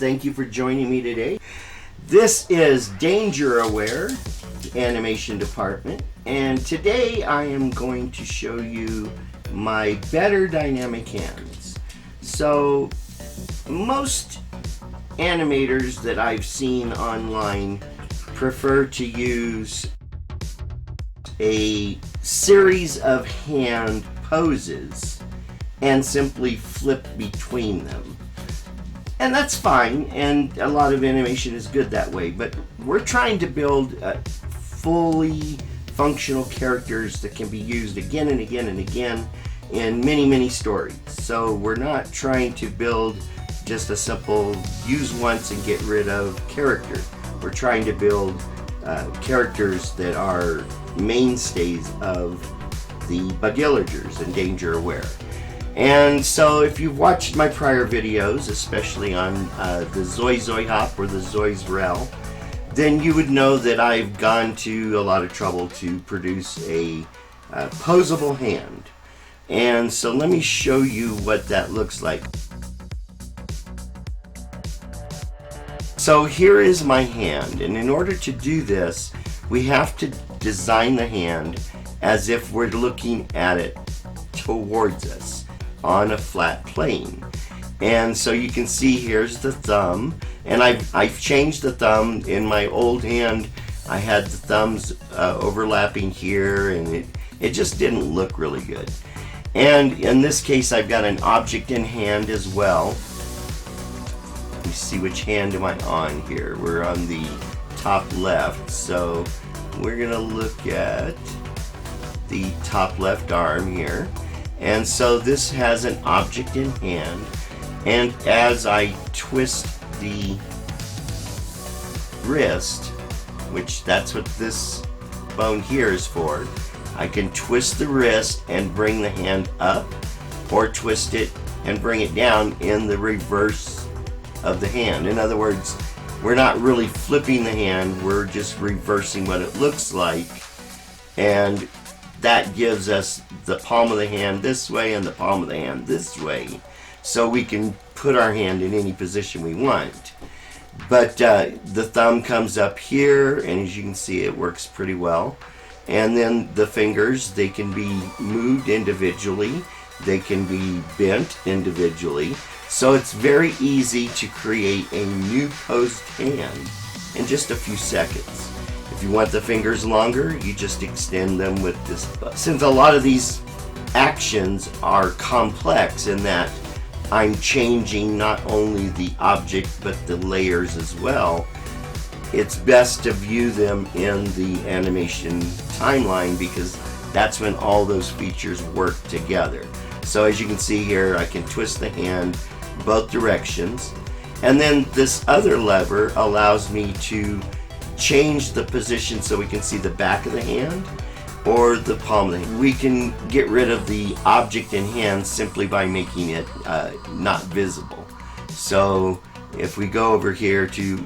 thank you for joining me today. This is Danger Aware Animation Department, and today I am going to show you my better dynamic hands. So most animators that I've seen online prefer to use a series of hand poses and simply flip between them. And that's fine, and a lot of animation is good that way, but we're trying to build fully functional characters that can be used again and again and again in many stories. So we're not trying to build just a simple use once and get rid of character. We're trying to build characters that are mainstays of the Budillagers and Danger Aware. And so if you've watched my prior videos, especially on the Zoy Hop or the Zoy's Rel, then you would know that I've gone to a lot of trouble to produce a posable hand. And so let me show you what that looks like. So here is my hand, and in order to do this, we have to design the hand as if we're looking at it towards us on a flat plane. And so you can see here's the thumb, and I've changed the thumb. In my old hand I had the thumbs overlapping here, and it just didn't look really good. And in this case I've got an object in hand as well. Let me see, which hand am I on here? We're on the top left, so we're gonna look at the top left arm here. And so this has an object in hand, and as I twist the wrist, which that's what this bone here is for, I can twist the wrist and bring the hand up, or twist it and bring it down in the reverse of the hand. In other words, we're not really flipping the hand, we're just reversing what it looks like, and that gives us the palm of the hand this way and the palm of the hand this way, so we can put our hand in any position we want. But the thumb comes up here, and as you can see, it works pretty well. And then the fingers, they can be moved individually, they can be bent individually, so it's very easy to create a new posed hand in just a few seconds. If you want the fingers longer, you just extend them with this button. Since a lot of these actions are complex in that I'm changing not only the object but the layers as well, it's best to view them in the animation timeline, because that's when all those features work together. So as you can see here, I can twist the hand both directions, and then this other lever allows me to change the position so we can see the back of the hand or the palm of the hand. We can get rid of the object in hand simply by making it not visible. So if we go over here to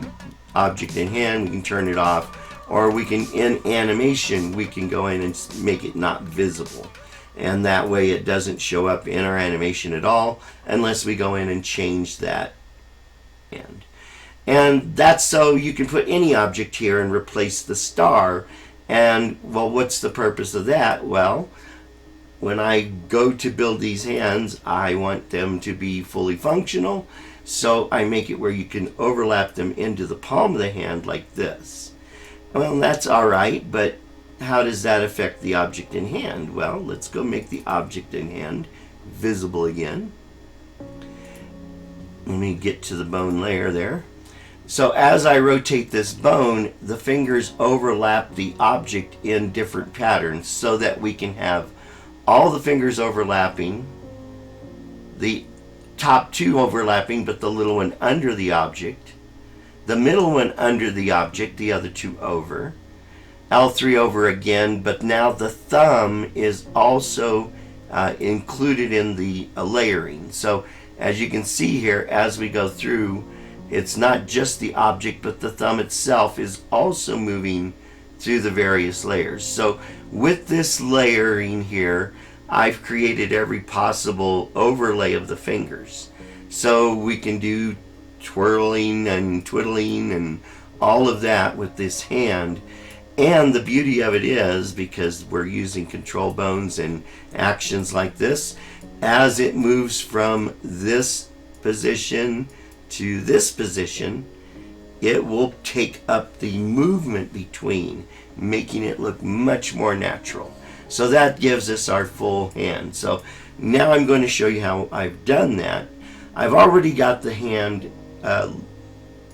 object in hand, we can turn it off, or we can, in animation, we can go in and make it not visible, and that way it doesn't show up in our animation at all unless we go in and change that hand. And that's so you can put any object here and replace the star. And well, what's the purpose of that? Well, when I go to build these hands, I want them to be fully functional, so I make it where you can overlap them into the palm of the hand like this. Well, that's alright, but how does that affect the object in hand? Well, let's go make the object in hand visible again. Let me get to the bone layer there. So as I rotate this bone, the fingers overlap the object in different patterns so that we can have all the fingers overlapping, the top two overlapping but the little one under the object, the middle one under the object, the other two over, L3 over again, but now the thumb is also included in the layering. So as you can see here, as we go through, it's not just the object, but the thumb itself is also moving through the various layers. So with this layering here, I've created every possible overlay of the fingers. So we can do twirling and twiddling and all of that with this hand. And the beauty of it is, because we're using control bones and actions like this, as it moves from this position to this position, it will take up the movement between, making it look much more natural. So that gives us our full hand. So now I'm going to show you how I've done that. I've already got the hand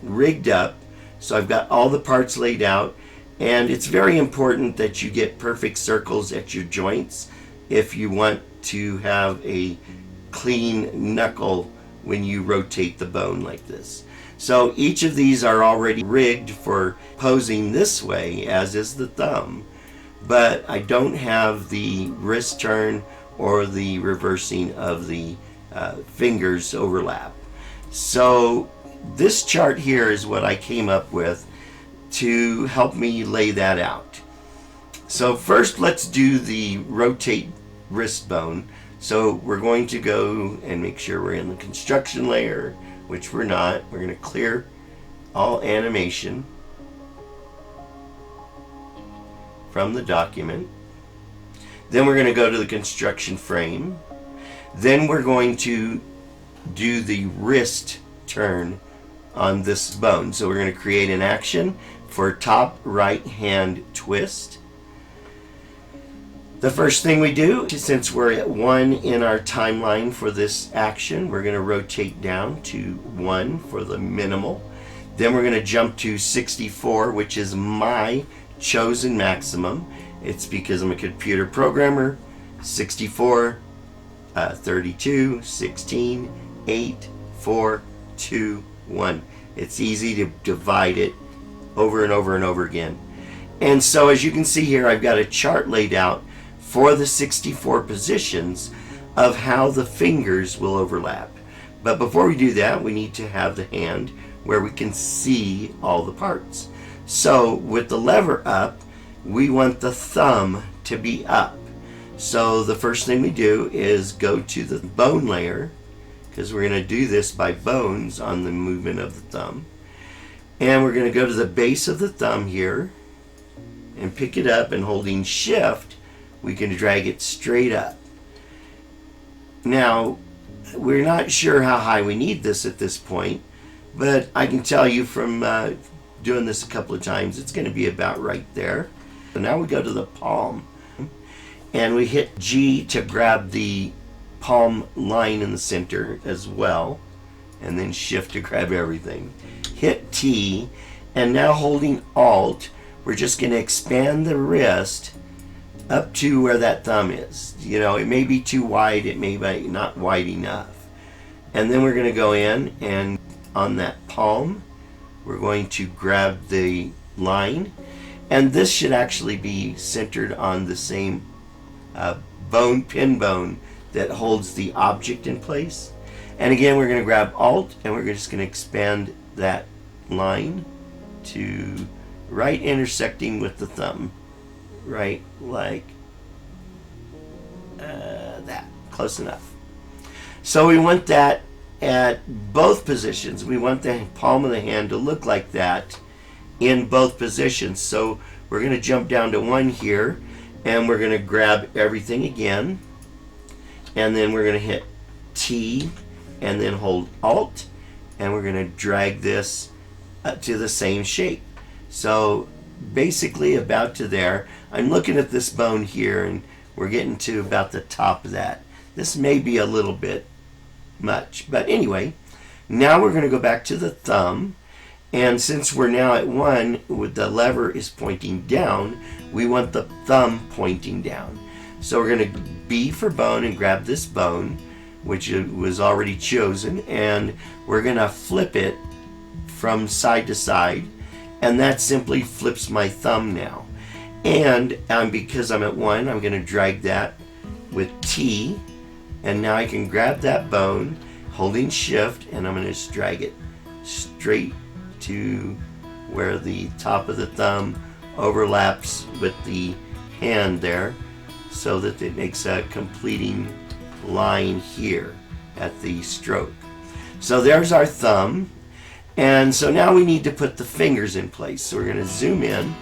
rigged up, so I've got all the parts laid out, and it's very important that you get perfect circles at your joints if you want to have a clean knuckle when you rotate the bone like this. So each of these are already rigged for posing this way, as is the thumb, but I don't have the wrist turn or the reversing of the fingers overlap. So this chart here is what I came up with to help me lay that out. So first, let's do the rotate wrist bone. So we're going to go and make sure we're in the construction layer, which we're not. We're going to clear all animation from the document. Then we're going to go to the construction frame. Then we're going to do the wrist turn on this bone. So we're going to create an action for top right hand twist. The first thing we do, since we're at 1 in our timeline for this action, we're going to rotate down to 1 for the minimal. Then we're going to jump to 64, which is my chosen maximum. It's because I'm a computer programmer. 64, 32, 16, 8, 4, 2, 1. It's easy to divide it over and over and over again. And so as you can see here, I've got a chart laid out for the 64 positions of how the fingers will overlap. But before we do that, we need to have the hand where we can see all the parts. So with the lever up, we want the thumb to be up. So the first thing we do is go to the bone layer, because we're going to do this by bones on the movement of the thumb. And we're going to go to the base of the thumb here and pick it up, and holding shift, we can drag it straight up. Now, we're not sure how high we need this at this point, but I can tell you from doing this a couple of times, it's going to be about right there. So now we go to the palm, and we hit G to grab the palm line in the center as well, and then shift to grab everything. Hit T, and now holding Alt, we're just going to expand the wrist up to where that thumb is. You know, it may be too wide, it may be not wide enough. And then we're going to go in, and on that palm, we're going to grab the line, and this should actually be centered on the same pin bone that holds the object in place. And again, we're going to grab Alt, and we're just going to expand that line to right intersecting with the thumb. Right, like that. Close enough. So we want that at both positions. We want the palm of the hand to look like that in both positions. So we're going to jump down to 1 here, and we're going to grab everything again, and then we're going to hit T and then hold Alt, and we're going to drag this to the same shape. So basically about to there. I'm looking at this bone here, and we're getting to about the top of that. This may be a little bit much, but anyway, now we're going to go back to the thumb, and since we're now at 1, with the lever is pointing down, we want the thumb pointing down. So we're going to B for bone and grab this bone, which was already chosen, and we're going to flip it from side to side, and that simply flips my thumb now. And because I'm at 1, I'm going to drag that with T, and now I can grab that bone holding shift, and I'm going to just drag it straight to where the top of the thumb overlaps with the hand there, so that it makes a completing line here at the stroke. So there's our thumb. And so now we need to put the fingers in place. So we're going to zoom in,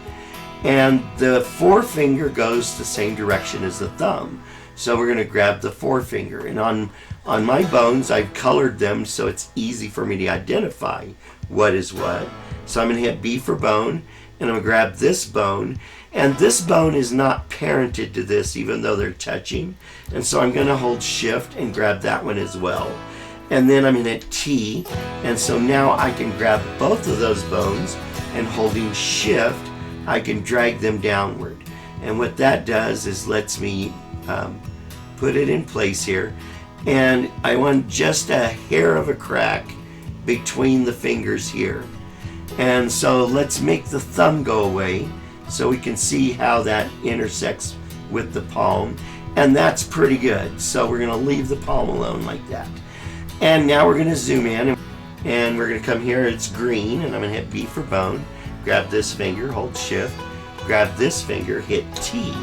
and the forefinger goes the same direction as the thumb. So we're going to grab the forefinger, and on my bones I've colored them so it's easy for me to identify what is what. So I'm going to hit B for bone, and I'm going to grab this bone, and this bone is not parented to this even though they're touching, and so I'm going to hold shift and grab that one as well. And then I'm going to hit T, and so now I can grab both of those bones, and holding shift I can drag them downward. And what that does is lets me put it in place here, and I want just a hair of a crack between the fingers here. And so let's make the thumb go away so we can see how that intersects with the palm, and that's pretty good. So we're going to leave the palm alone like that. And now we're going to zoom in, and we're going to come here, it's green, and I'm going to hit B for bone, grab this finger, hold shift, grab this finger, hit T,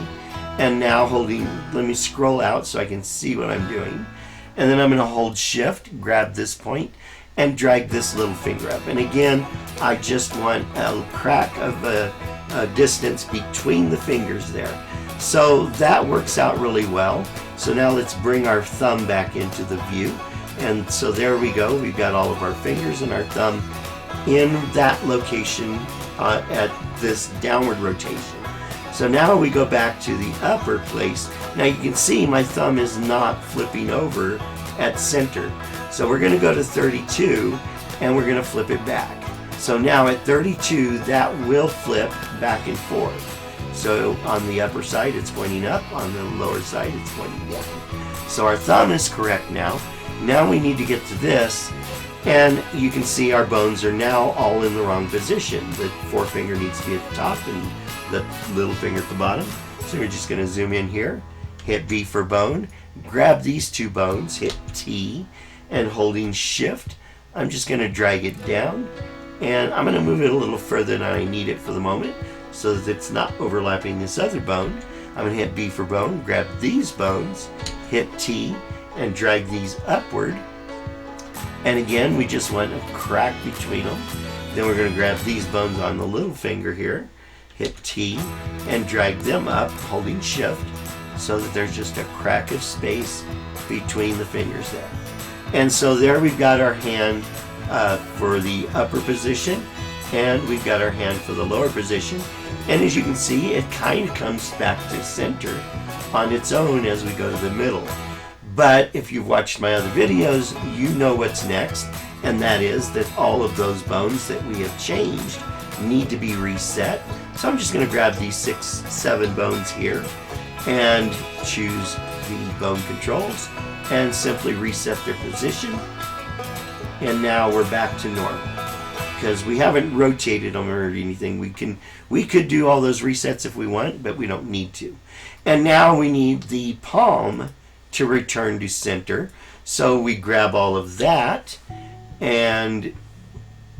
and now holding, let me scroll out so I can see what I'm doing, and then I'm going to hold shift, grab this point, and drag this little finger up. And again, I just want a crack of a distance between the fingers there. So that works out really well. So now let's bring our thumb back into the view. And so there we go. We've got all of our fingers and our thumb in that location at this downward rotation. So now we go back to the upper place. Now you can see my thumb is not flipping over at center. So we're going to go to 32, and we're going to flip it back. So now at 32, that will flip back and forth. So on the upper side, it's pointing up. On the lower side, it's pointing down. So our thumb is correct now. Now we need to get to this, and you can see our bones are now all in the wrong position. The forefinger needs to be at the top and the little finger at the bottom. So we're just going to zoom in here, hit B for bone, grab these two bones, hit T, and holding shift, I'm just going to drag it down, and I'm going to move it a little further than I need it for the moment so that it's not overlapping this other bone. I'm going to hit B for bone, grab these bones, hit T, and drag these upward. And again, we just want a crack between them. Then we're going to grab these bones on the little finger here, hit T, and drag them up, holding shift, so that there's just a crack of space between the fingers there. And so there we've got our hand for the upper position, and we've got our hand for the lower position. And as you can see, it kind of comes back to center on its own as we go to the middle. But if you've watched my other videos, you know what's next, and that is that all of those bones that we have changed need to be reset. So I'm just going to grab these 6, 7 bones here and choose the bone controls and simply reset their position. And now we're back to normal because we haven't rotated them or anything. We could do all those resets if we want, but we don't need to. And now we need the palm to return to center. So we grab all of that and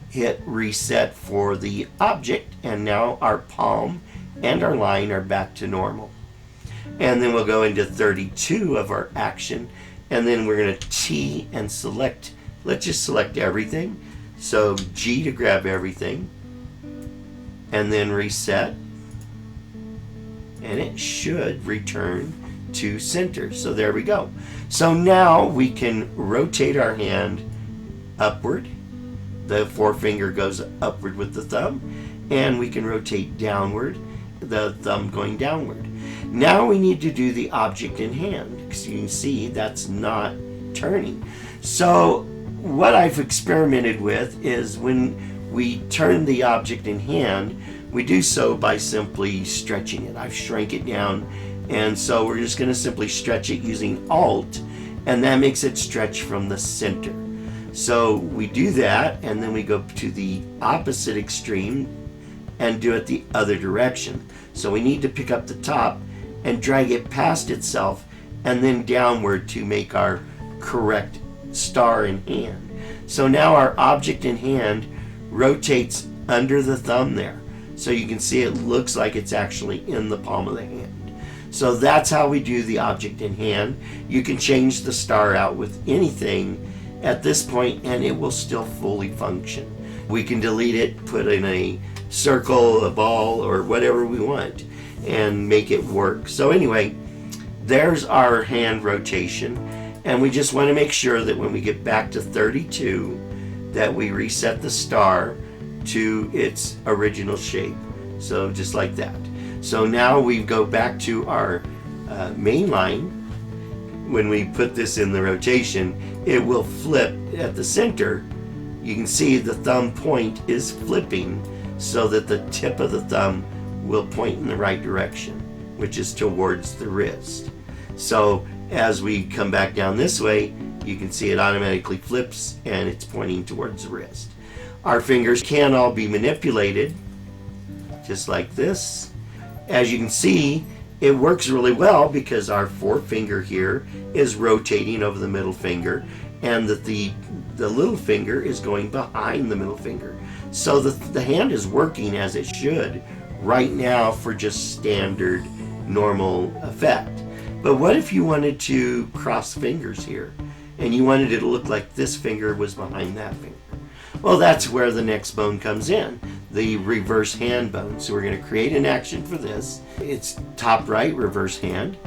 hit reset for the object, and now our palm and our line are back to normal. And then we'll go into 32 of our action, and then we're going to T and select, let's just select everything. So G to grab everything, and then reset, and it should return to center. So there we go. So now we can rotate our hand upward. The forefinger goes upward with the thumb, and we can rotate downward, the thumb going downward. Now we need to do the object in hand, because you can see that's not turning. So what I've experimented with is when we turn the object in hand, we do so by simply stretching it. I've shrank it down, and so we're just going to simply stretch it using Alt, and that makes it stretch from the center. So we do that, and then we go to the opposite extreme and do it the other direction. So we need to pick up the top and drag it past itself and then downward to make our correct star in hand. So now our object in hand rotates under the thumb there. So you can see it looks like it's actually in the palm of the hand. So that's how we do the object in hand. You can change the star out with anything at this point and it will still fully function. We can delete it, put in a circle, a ball, or whatever we want, and make it work. So anyway, there's our hand rotation, and we just want to make sure that when we get back to 32 that we reset the star to its original shape. So just like that. So now we go back to our main line. When we put this in the rotation, it will flip at the center. You can see the thumb point is flipping so that the tip of the thumb will point in the right direction, which is towards the wrist. So as we come back down this way, you can see it automatically flips and it's pointing towards the wrist. Our fingers can all be manipulated just like this. As you can see, it works really well because our forefinger here is rotating over the middle finger, and the little finger is going behind the middle finger. So the hand is working as it should right now for just standard normal effect. But what if you wanted to cross fingers here and you wanted it to look like this finger was behind that finger? Well, that's where the next bone comes in, the reverse hand bone. So we're going to create an action for this. It's top right, reverse hand,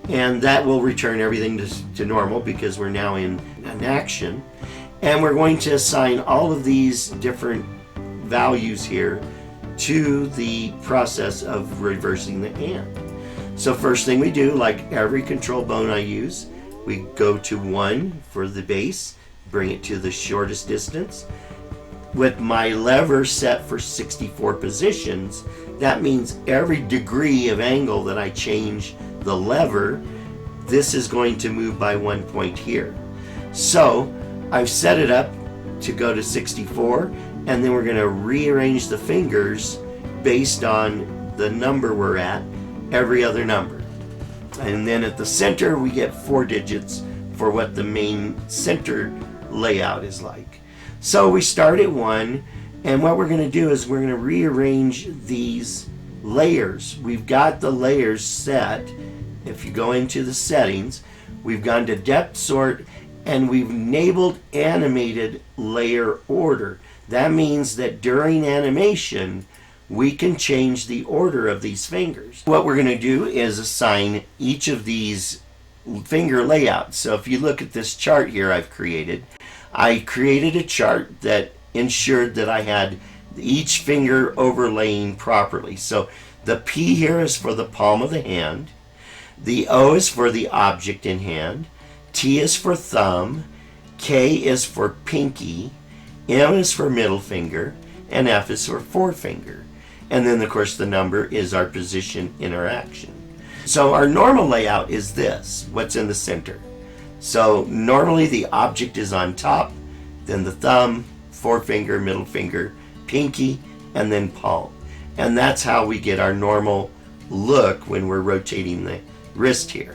and that will return everything to normal because we're now in an action. And we're going to assign all of these different values here to the process of reversing the hand. So first thing we do, like every control bone I use, we go to 1 for the base, bring it to the shortest distance. With my lever set for 64 positions, that means every degree of angle that I change the lever, this is going to move by 1 point here. So I've set it up to go to 64, and then we're going to rearrange the fingers based on the number we're at, every other number. And then at the center, we get 4 digits for what the main center layout is like. So we start at 1, and what we're going to do is we're going to rearrange these layers. We've got the layers set. If you go into the settings, we've gone to depth sort, and we've enabled animated layer order. That means that during animation, we can change the order of these fingers. What we're going to do is assign each of these finger layouts. So if you look at this chart here I've created, I created a chart that ensured that I had each finger overlaying properly. So the P here is for the palm of the hand, the O is for the object in hand, T is for thumb, K is for pinky, M is for middle finger, and F is for forefinger. And then of course the number is our position in our action. So our normal layout is this, what's in the center. So normally the object is on top, then the thumb, forefinger, middle finger, pinky, and then palm. And that's how we get our normal look when we're rotating the wrist here.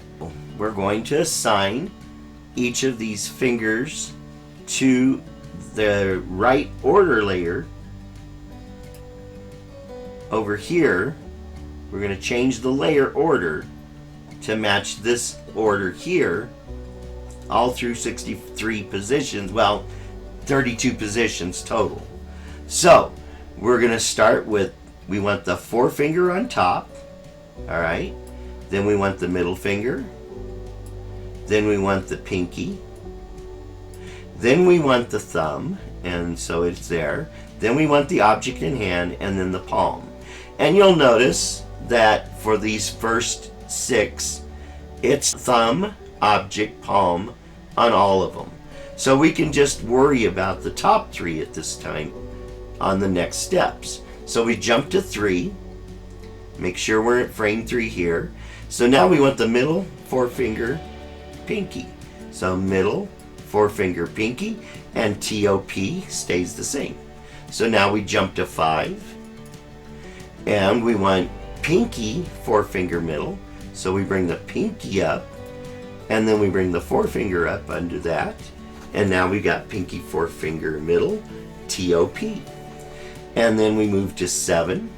We're going to assign each of these fingers to the right order layer. Over here, we're going to change the layer order to match this order here, all through 63 positions, well, 32 positions total. So we're going to start with, we want the forefinger on top, all right, then we want the middle finger, then we want the pinky, then we want the thumb, and so it's there, then we want the object in hand, and then the palm. And you'll notice that for these first 6, it's thumb, object, palm on all of them. So we can just worry about the top 3 at this time on the next steps. So we jump to 3, make sure we're at frame 3 here. So now we want the middle, forefinger, pinky. So middle, forefinger, pinky, and TOP stays the same. So now we jump to 5, and we want pinky, forefinger, middle. So we bring the pinky up, and then we bring the forefinger up under that, and now we got pinky, forefinger, middle, TOP. And then we move to 7,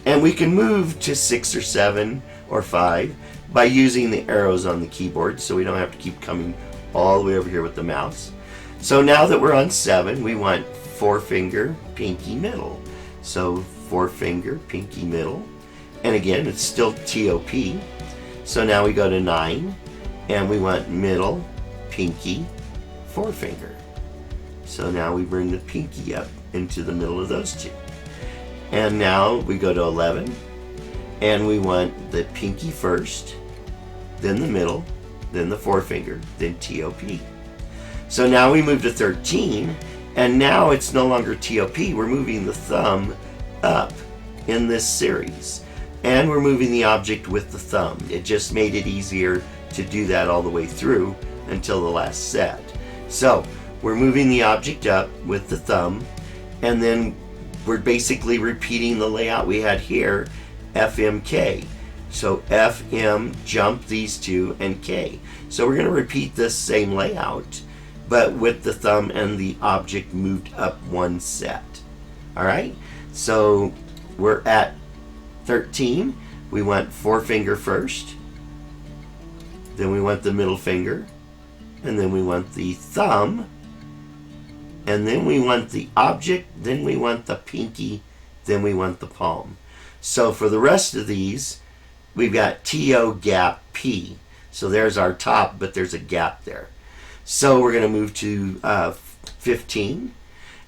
and we can move to 6 or 7 or 5 by using the arrows on the keyboard, so we don't have to keep coming all the way over here with the mouse. So now that we're on 7, we want forefinger, pinky, middle. So forefinger, pinky, middle. And again, it's still TOP. So now we go to 9, and we want middle, pinky, forefinger. So now we bring the pinky up into the middle of those two. And now we go to 11, and we want the pinky first, then the middle, then the forefinger, then TOP. So now we move to 13, and now it's no longer TOP. We're moving the thumb up in this series, and we're moving the object with the thumb. It just made it easier to do that all the way through until the last set. So we're moving the object up with the thumb, and then we're basically repeating the layout we had here, FMK. So FM, jump these two, and K. So we're going to repeat this same layout, but with the thumb and the object moved up one set. All right, so we're at 13. We want forefinger first, then we want the middle finger, and then we want the thumb, and then we want the object, then we want the pinky, then we want the palm. So for the rest of these, we've got TO gap P. So there's our top, but there's a gap there. So we're going to move to 15,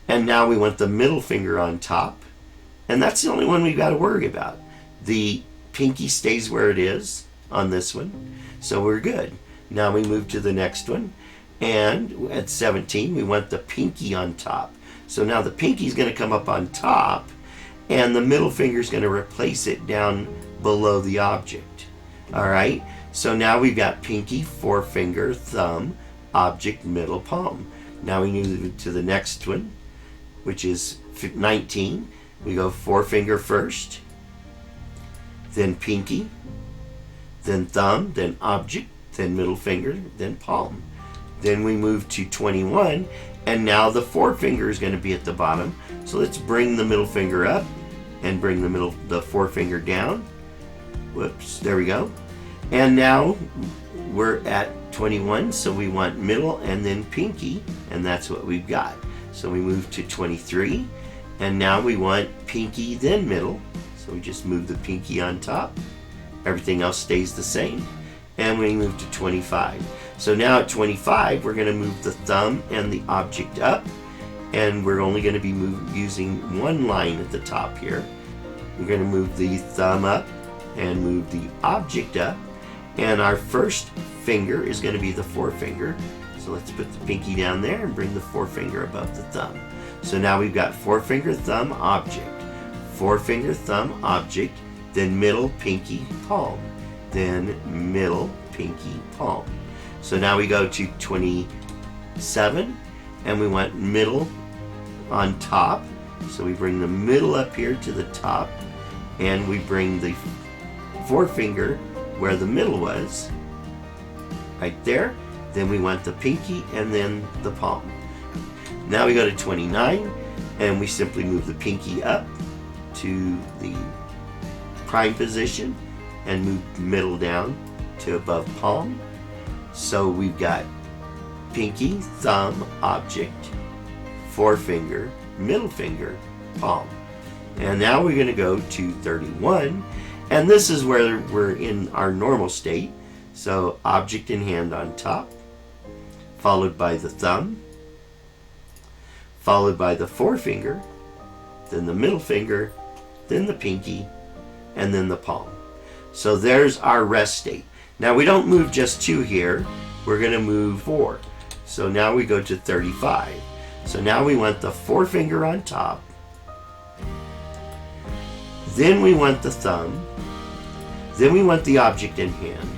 and now we want the middle finger on top, and that's the only one we've got to worry about. The pinky stays where it is on this one, so we're good. Now we move to the next one, and at 17 we want the pinky on top. So now the pinky is going to come up on top, and the middle finger is going to replace it down below the object. All right, so now we've got pinky, forefinger, thumb, object, middle, palm. Now we move to the next one, which is 19. We go forefinger first, then pinky, then thumb, then object, then middle finger, then palm. Then we move to 21, and now the forefinger is going to be at the bottom. So let's bring the middle finger up and bring the forefinger down. Whoops, there we go. And now we're at 21, so we want middle and then pinky, and that's what we've got. So we move to 23, and now we want pinky then middle. So we just move the pinky on top. Everything else stays the same. And we move to 25. So now at 25, we're going to move the thumb and the object up, and we're only going to be using one line at the top here. We're going to move the thumb up and move the object up, and our first finger is going to be the forefinger. So let's put the pinky down there and bring the forefinger above the thumb. So now we've got forefinger, thumb, object, forefinger, thumb, object, then middle, pinky, palm, then middle, pinky, palm. So now we go to 27, and we want middle on top. So we bring the middle up here to the top, and we bring the forefinger where the middle was, right there. Then we want the pinky and then the palm. Now we go to 29, and we simply move the pinky up to the prime position and move middle down to above palm. So we've got pinky, thumb, object, forefinger, middle finger, palm. And now we're going to go to 31, and this is where we're in our normal state. So object in hand on top, followed by the thumb, followed by the forefinger, then the middle finger, then the pinky, and then the palm. So there's our rest state. Now we don't move just 2 here, we're going to move 4. So now we go to 35. So now we want the forefinger on top, then we want the thumb, then we want the object in hand,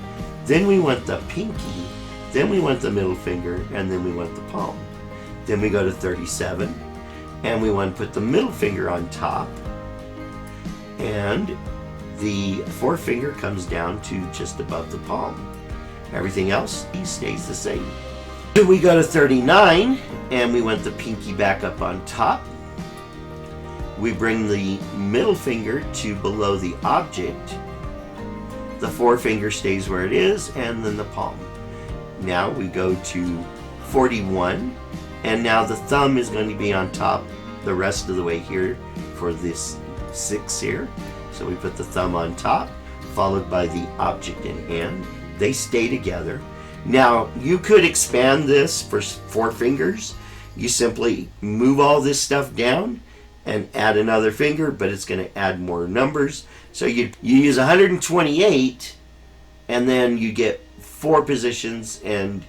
then we want the pinky, then we want the middle finger, and then we want the palm. Then we go to 37, and we want to put the middle finger on top, and the forefinger comes down to just above the palm. Everything else stays the same. Then we go to 39, and we want the pinky back up on top. We bring the middle finger to below the object. The forefinger stays where it is, and then the palm. Now we go to 41, and now the thumb is going to be on top the rest of the way here for this 6 here. So we put the thumb on top, followed by the object in hand. They stay together. Now, you could expand this for 4 fingers. You simply move all this stuff down and add another finger, but it's going to add more numbers. So you use 128, and then you get 4 positions, and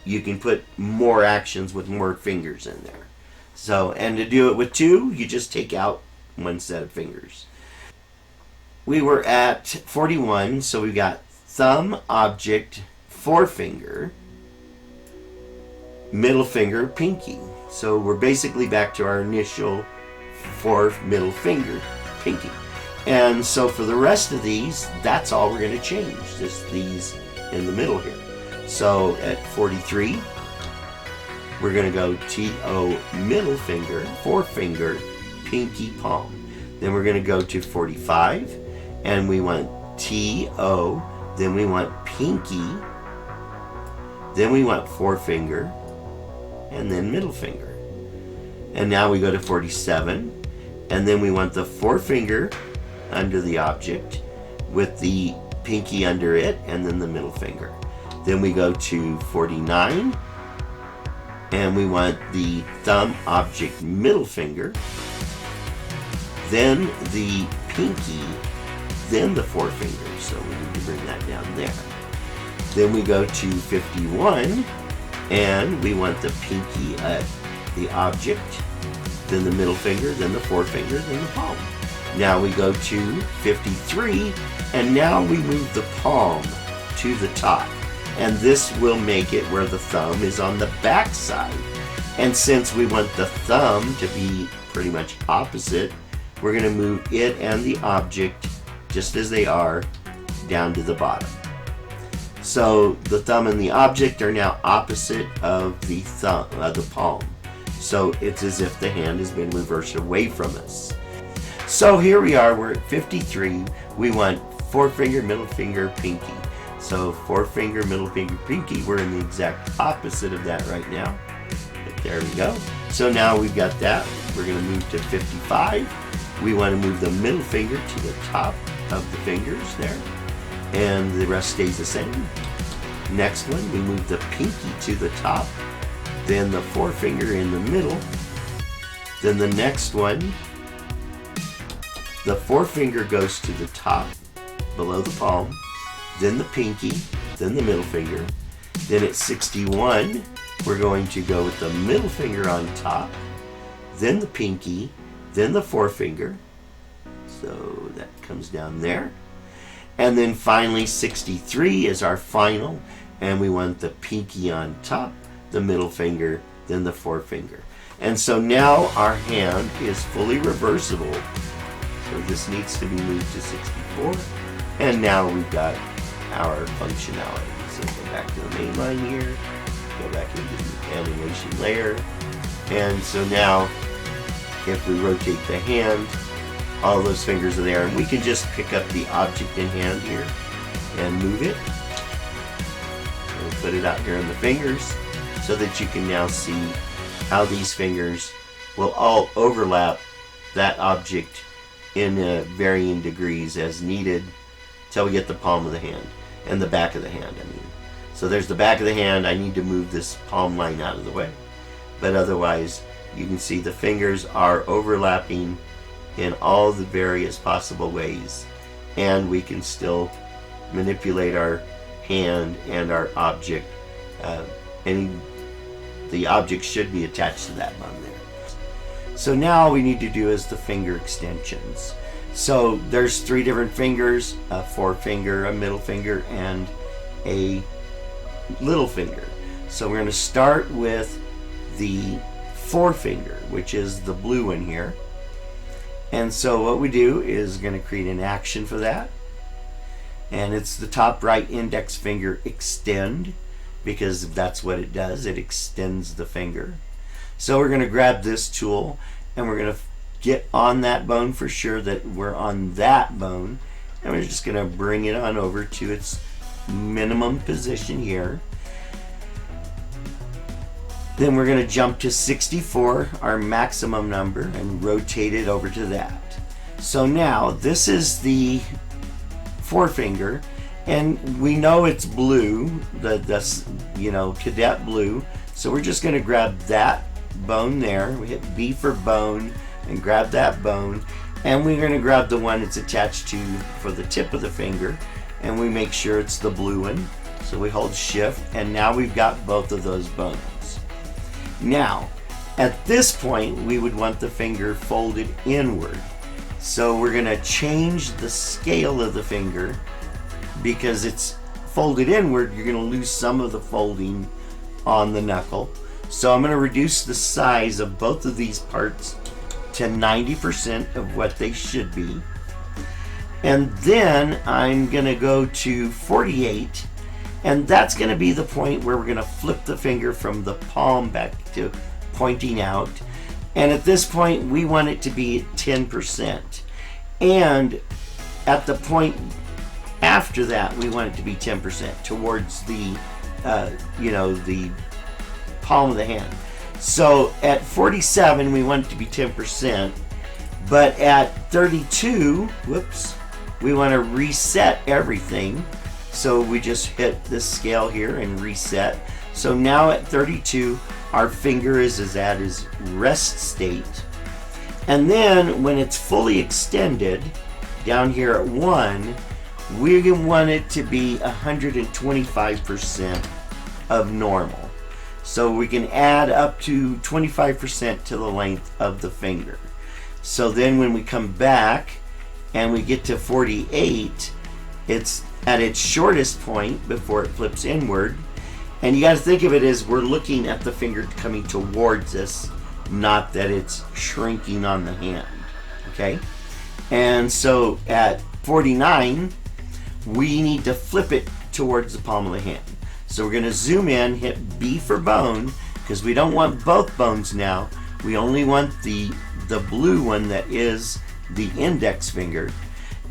you can put more actions with more fingers in there. So, and to do it with 2, you just take out 1 set of fingers. We were at 41, so we've got thumb, object, forefinger, middle finger, pinky. So we're basically back to our initial 4 middle finger, pinky. And so for the rest of these, that's all we're going to change, just these in the middle here. So at 43, we're going to go T-O, middle finger, forefinger, pinky, palm. Then we're going to go to 45, and we want T-O, then we want pinky, then we want forefinger, and then middle finger. And now we go to 47, and then we want the forefinger under the object with the pinky under it, and then the middle finger. Then we go to 49, and we want the thumb, object, middle finger, then the pinky, then the forefinger. So we need to bring that down there. Then we go to 51, and we want the pinky at the object, then the middle finger, then the forefinger, then the palm. Now we go to 53, and now we move the palm to the top. And this will make it where the thumb is on the back side. And since we want the thumb to be pretty much opposite, we're going to move it and the object, just as they are, down to the bottom. So the thumb and the object are now opposite of the thumb, the palm. So it's as if the hand has been reversed away from us. So here we are, we're at 53. We want forefinger, middle finger, pinky. So forefinger, middle finger, pinky, we're in the exact opposite of that right now. But there we go. So now we've got that. We're going to move to 55. We want to move the middle finger to the top of the fingers there. And the rest stays the same. Next one, we move the pinky to the top. Then the forefinger in the middle. Then the next one, the forefinger goes to the top, below the palm. Then the pinky, then the middle finger. Then at 61, we're going to go with the middle finger on top, then the pinky, then the forefinger. So that comes down there. And then finally 63 is our final, and we want the pinky on top, the middle finger, then the forefinger. And so now our hand is fully reversible. So this needs to be moved to 64. And now we've got our functionality. So go back to the main line here, go back into the animation layer. And so now if we rotate the hand, all those fingers are there, and we can just pick up the object in hand here and move it. And put it out here in the fingers so that you can now see how these fingers will all overlap that object in varying degrees as needed till we get the palm of the hand and the back of the hand, I mean. So there's the back of the hand. I need to move this palm line out of the way. But otherwise, you can see the fingers are overlapping in all the various possible ways, and we can still manipulate our hand and our object, and the object should be attached to that bone there. So now all we need to do is the finger extensions. So there's 3 different fingers, a forefinger, a middle finger, and a little finger. So we're going to start with the forefinger, which is the blue one here. And so what we do is going to create an action for that. And it's the top right index finger extend, because that's what it does. It extends the finger. So we're going to grab this tool, and we're going to get on that bone for sure that we're on that bone. And we're just going to bring it on over to its minimum position here. Then we're going to jump to 64, our maximum number, and rotate it over to that. So now this is the forefinger, and we know it's blue, the cadet blue. So we're just going to grab that bone there. We hit B for bone and grab that bone, and we're going to grab the one it's attached to for the tip of the finger, and we make sure it's the blue one. So we hold shift, and now we've got both of those bones. Now, at this point, we would want the finger folded inward. So we're going to change the scale of the finger. Because it's folded inward, you're going to lose some of the folding on the knuckle. So I'm going to reduce the size of both of these parts to 90% of what they should be. And then I'm going to go to 48. And that's going to be the point where we're going to flip the finger from the palm back to pointing out. And at this point, we want it to be at 10%. And at the point after that, we want it to be 10% towards the, the palm of the hand. So at 47, we want it to be 10%. But at 32, we want to reset everything. So we just hit this scale here and reset. So now at 32, our finger is at its rest state. And then when it's fully extended, down here at 1, we want it to be 125% of normal. So we can add up to 25% to the length of the finger. So then when we come back and we get to 48, it's at its shortest point before it flips inward. And you got to think of it as we're looking at the finger coming towards us, not that it's shrinking on the hand. Okay? And so at 49, we need to flip it towards the palm of the hand. So we're going to zoom in, hit B for bone, because we don't want both bones now. We only want the blue one that is the index finger.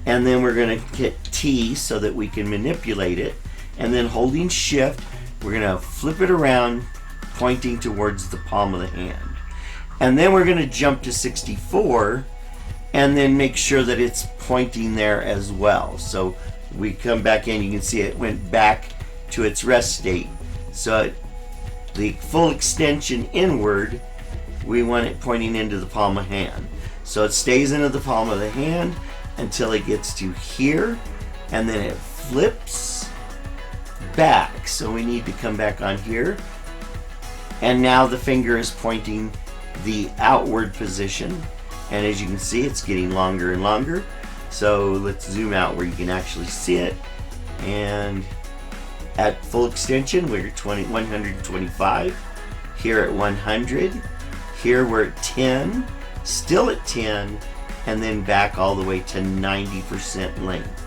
And then we're going to hit T so that we can manipulate it. And then holding shift, we're going to flip it around, pointing towards the palm of the hand. And then we're going to jump to 64 and then make sure that it's pointing there as well. So we come back in, you can see it went back to its rest state. So the full extension inward, we want it pointing into the palm of the hand. So it stays into the palm of the hand until it gets to here, and then it flips back. So we need to come back on here. And now the finger is pointing the outward position. And as you can see, it's getting longer and longer. So let's zoom out where you can actually see it. And at full extension, we're at 125. Here at 100. Here we're at 10. Still at 10. And then back all the way to 90% length.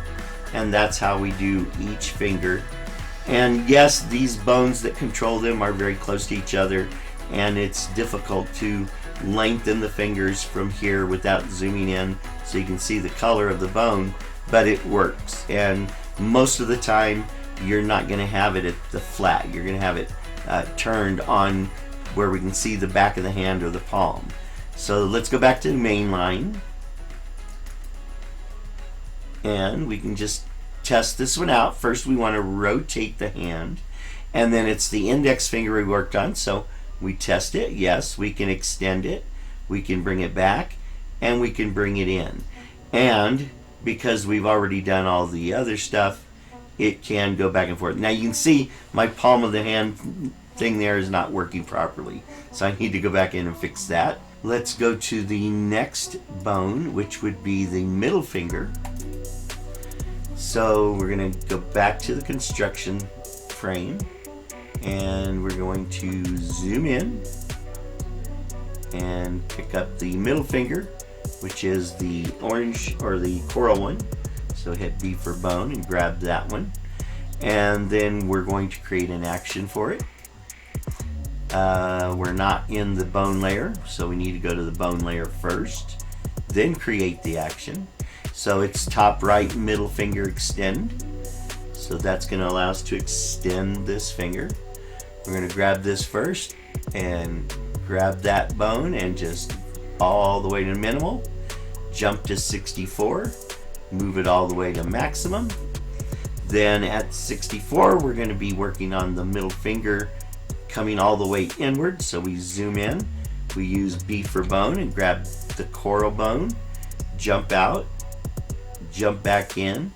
And that's how we do each finger. And yes, these bones that control them are very close to each other, and it's difficult to lengthen the fingers from here without zooming in so you can see the color of the bone, but it works. And most of the time, you're not going to have it at the flat. You're going to have it turned on where we can see the back of the hand or the palm. So let's go back to the main line. And we can just test this one out. First, we want to rotate the hand, and then it's the index finger we worked on. So we test it. Yes, we can extend it. We can bring it back, and we can bring it in. And because we've already done all the other stuff, it can go back and forth. Now you can see my palm of the hand thing there is not working properly. So I need to go back in and fix that. Let's go to the next bone, which would be the middle finger. So we're going to go back to the construction frame, and we're going to zoom in and pick up the middle finger, which is the orange or the coral one. So hit B for bone and grab that one, and then we're going to create an action for it. We're not in the bone layer, so we need to go to the bone layer first, then create the action. So it's top right middle finger extend. So that's going to allow us to extend this finger. We're going to grab this first and grab that bone and just all the way to minimal. Jump to 64. Move it all the way to maximum. Then at 64, we're going to be working on the middle finger coming all the way inward. So we zoom in. We use B for bone and grab the coral bone. Jump out. Jump back in.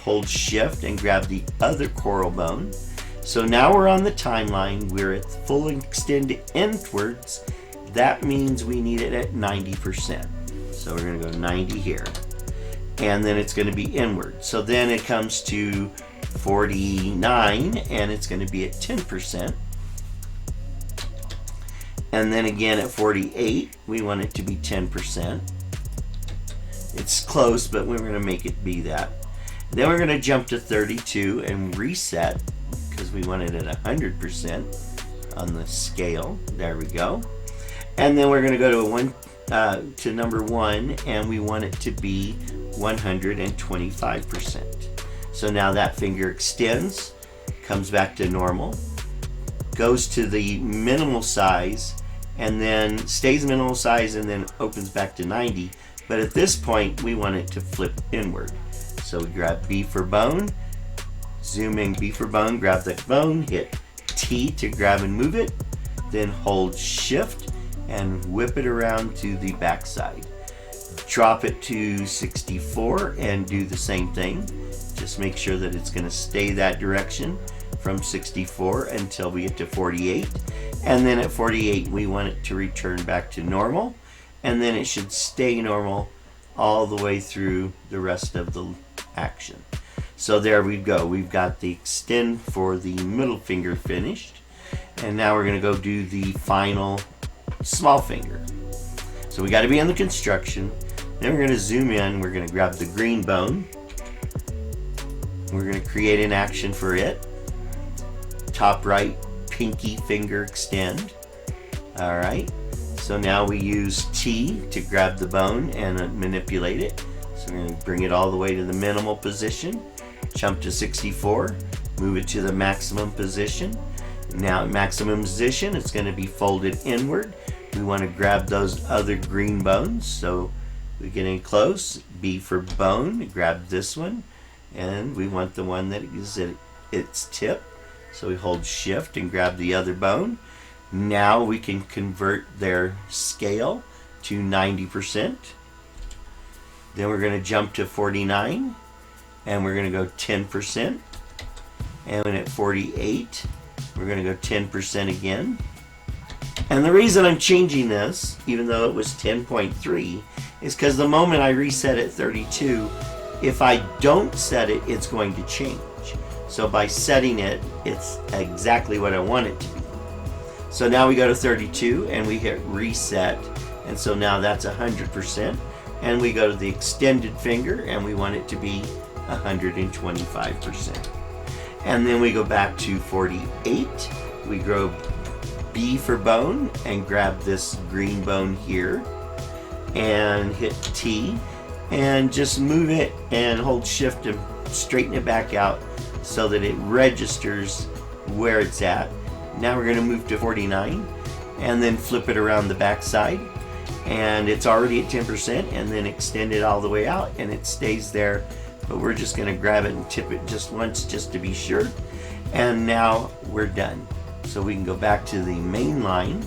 Hold shift and grab the other coral bone. So now we're on the timeline. We're at full extend inwards. That means we need it at 90%. So we're going to go 90 here. And then it's going to be inward. So then it comes to 49 and it's going to be at 10%. And then again at 48, we want it to be 10%. It's close, but we're going to make it be that. Then we're going to jump to 32 and reset because we want it at 100% on the scale. There we go. And then we're going to go to number 1 and we want it to be 125%. So now that finger extends, comes back to normal, goes to the minimal size, and then stays minimal size and then opens back to 90. But at this point, we want it to flip inward. So we grab B for bone, zoom in B for bone, grab the bone, hit T to grab and move it, then hold shift and whip it around to the back side. Drop it to 64 and do the same thing. Just make sure that it's going to stay that direction from 64 until we get to 48. And then at 48, we want it to return back to normal. And then it should stay normal all the way through the rest of the action. So there we go. We've got the extend for the middle finger finished. And now we're going to go do the final small finger. So we got to be on the construction. Then we're going to zoom in. We're going to grab the green bone. We're going to create an action for it. Top right, pinky finger extend. All right. So now we use T to grab the bone and manipulate it. So we're going to bring it all the way to the minimal position. Jump to 64. Move it to the maximum position. Now at maximum position, it's going to be folded inward. We want to grab those other green bones. So we get in close. B for bone. Grab this one. And we want the one that is at its tip. So we hold shift and grab the other bone. Now we can convert their scale to 90%. Then we're going to jump to 49. And we're going to go 10%. And at 48, we're going to go 10% again. And the reason I'm changing this, even though it was 10.3, is because the moment I reset at 32, if I don't set it, it's going to change. So by setting it, it's exactly what I want it to be. So now we go to 32 and we hit reset. And so now that's 100%. And we go to the extended finger and we want it to be 125%. And then we go back to 48. We go B for bone and grab this green bone here and hit T and just move it and hold shift to straighten it back out so that it registers where it's at. Now we're going to move to 49 and then flip it around the back side, and it's already at 10%, and then extend it all the way out and it stays there, but we're just going to grab it and tip it just once just to be sure. And now we're done. So we can go back to the main line,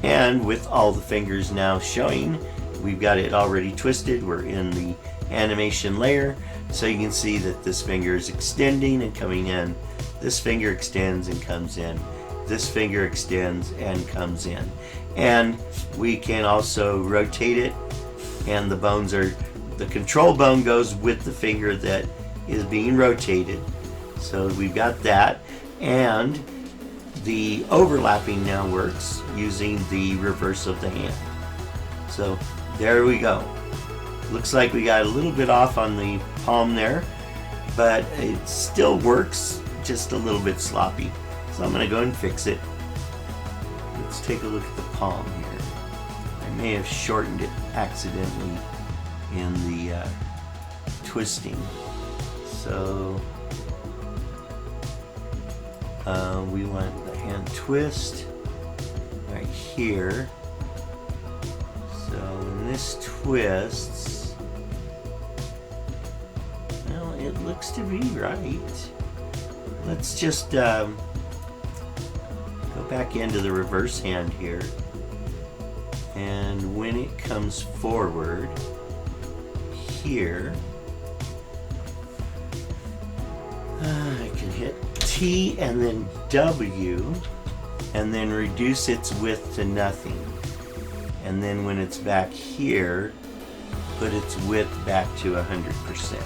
and with all the fingers now showing, we've got it already twisted. We're in the animation layer, so you can see that this finger is extending and coming in. This finger extends and comes in. This finger extends and comes in. And we can also rotate it, and the control bone goes with the finger that is being rotated. So we've got that, and the overlapping now works using the reverse of the hand. So there we go. Looks like we got a little bit off on the palm there, but it still works, just a little bit sloppy. So I'm going to go and fix it. Let's take a look at the palm here. I may have shortened it accidentally in the twisting. So We want the hand twist right here. So when this twists, well, it looks to be right. Let's just go back into the reverse hand here. And when it comes forward here, I can hit T and then W and then reduce its width to nothing. And then when it's back here, put its width back to 100%.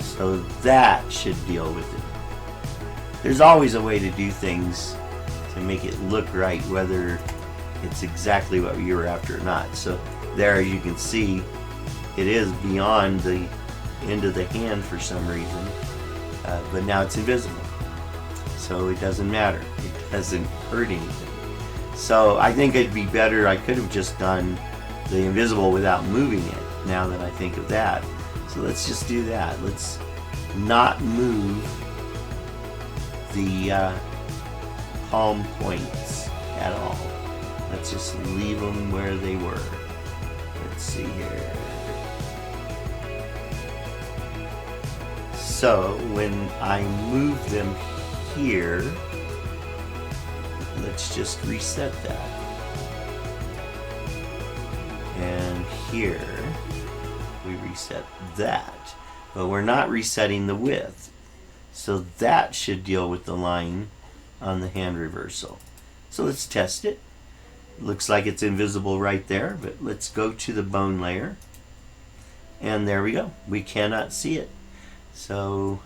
So that should deal with it. There's always a way to do things to make it look right, whether it's exactly what you were after or not. So there, as you can see, it is beyond the end of the hand for some reason, but now it's invisible. So it doesn't matter. It doesn't hurt anything. So I think it'd be better, I could have just done the invisible without moving it, now that I think of that. So let's just do that. Let's not move the palm points at all. Let's just leave them where they were. Let's see here. So when I move them here, let's just reset that. And here we reset that, but we're not resetting the width. So that should deal with the line on the hand reversal. So let's test it. Looks like it's invisible right there, but let's go to the bone layer. And there we go. We cannot see it. So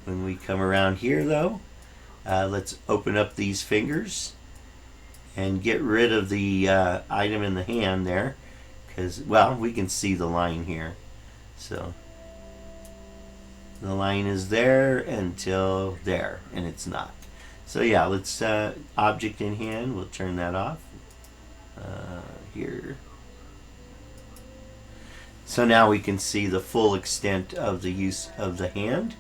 when we come around here though, let's open up these fingers and get rid of the item in the hand there, because, well, we can see the line here. So the line is there until there, and it's not. So yeah, let's object in hand, we'll turn that off here. So now we can see the full extent of the use of the hand.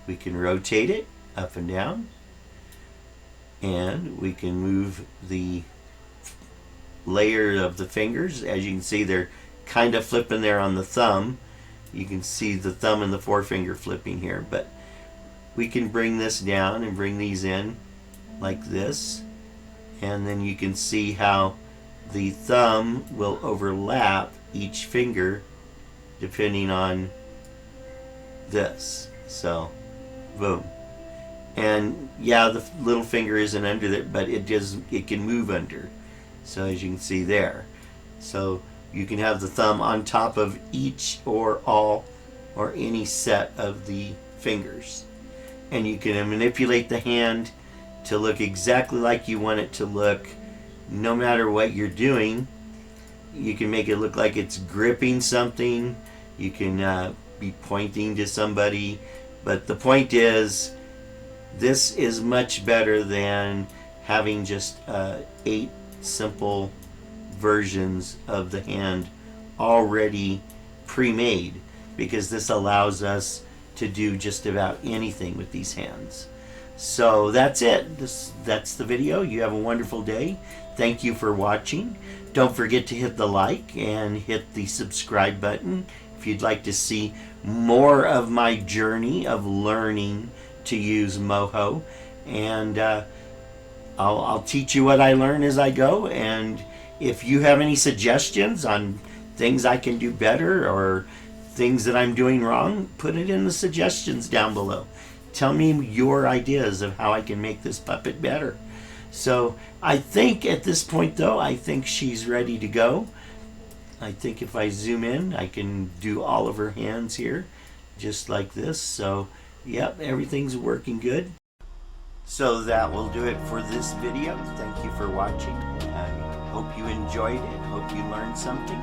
We can rotate it up and down, and we can move the layer of the fingers. As you can see, they're kind of flipping there on the thumb. You can see the thumb and the forefinger flipping here, but we can bring this down and bring these in like this, and then you can see how the thumb will overlap each finger depending on this. So boom. And yeah, the little finger isn't under there, but it can move under. So as you can see there. So you can have the thumb on top of each or all or any set of the fingers. And you can manipulate the hand to look exactly like you want it to look, no matter what you're doing. You can make it look like it's gripping something. You can be pointing to somebody. But the point is, this is much better than having just 8 simple versions of the hand already pre-made, because this allows us to do just about anything with these hands. So that's it. That's the video. You have a wonderful day. Thank you for watching. Don't forget to hit the like and hit the subscribe button if you'd like to see more of my journey of learning to use Moho. And I'll teach you what I learn as I go. And if you have any suggestions on things I can do better or things that I'm doing wrong, put it in the suggestions down below. Tell me your ideas of how I can make this puppet better. So I think at this point though, I think she's ready to go. I think if I zoom in, I can do all of her hands here, just like this. So yep, everything's working good. So that will do it for this video. Thank you for watching. I hope you enjoyed it. Hope you learned something.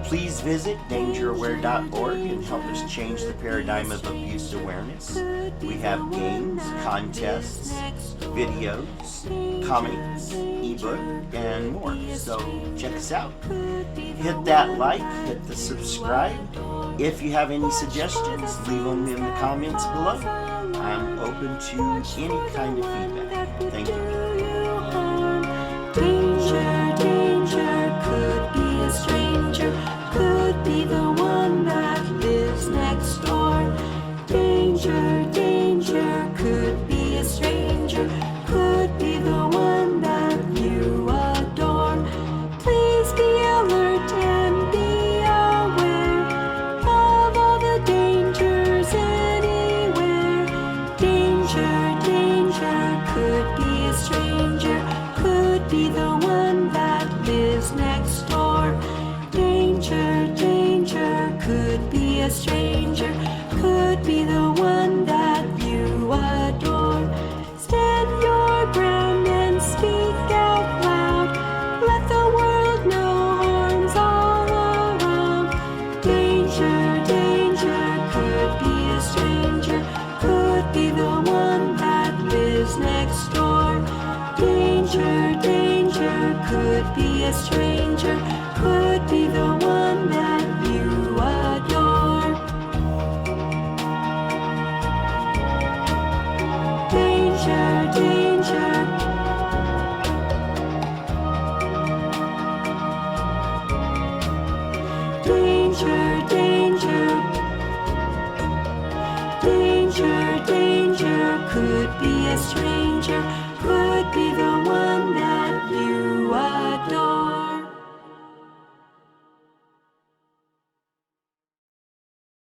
Please visit dangeraware.org and help us change the paradigm of abuse awareness. We have games, contests, videos, comics, ebook, and more. So check us out. Hit that like, hit the subscribe, if you have any suggestions, leave them in the comments below. I'm open to any kind of feedback. Thank you. Danger, danger, could be a stranger, could be the one that lives next door. Danger, danger, could be a stranger, could be the one that you adore. Please be alert and be aware of all the dangers anywhere. Danger, danger, could be a stranger, could be the one that lives next door. Danger, danger, could be a stranger, could be the one that you adore. Stand your ground and speak out loud. Let the world know harm's all around. Danger, danger, could be a stranger, could be the one that lives next door. Danger, danger, could be a stranger, could be the one that you adore. Danger, danger. Danger, danger. Danger, danger, could be a stranger.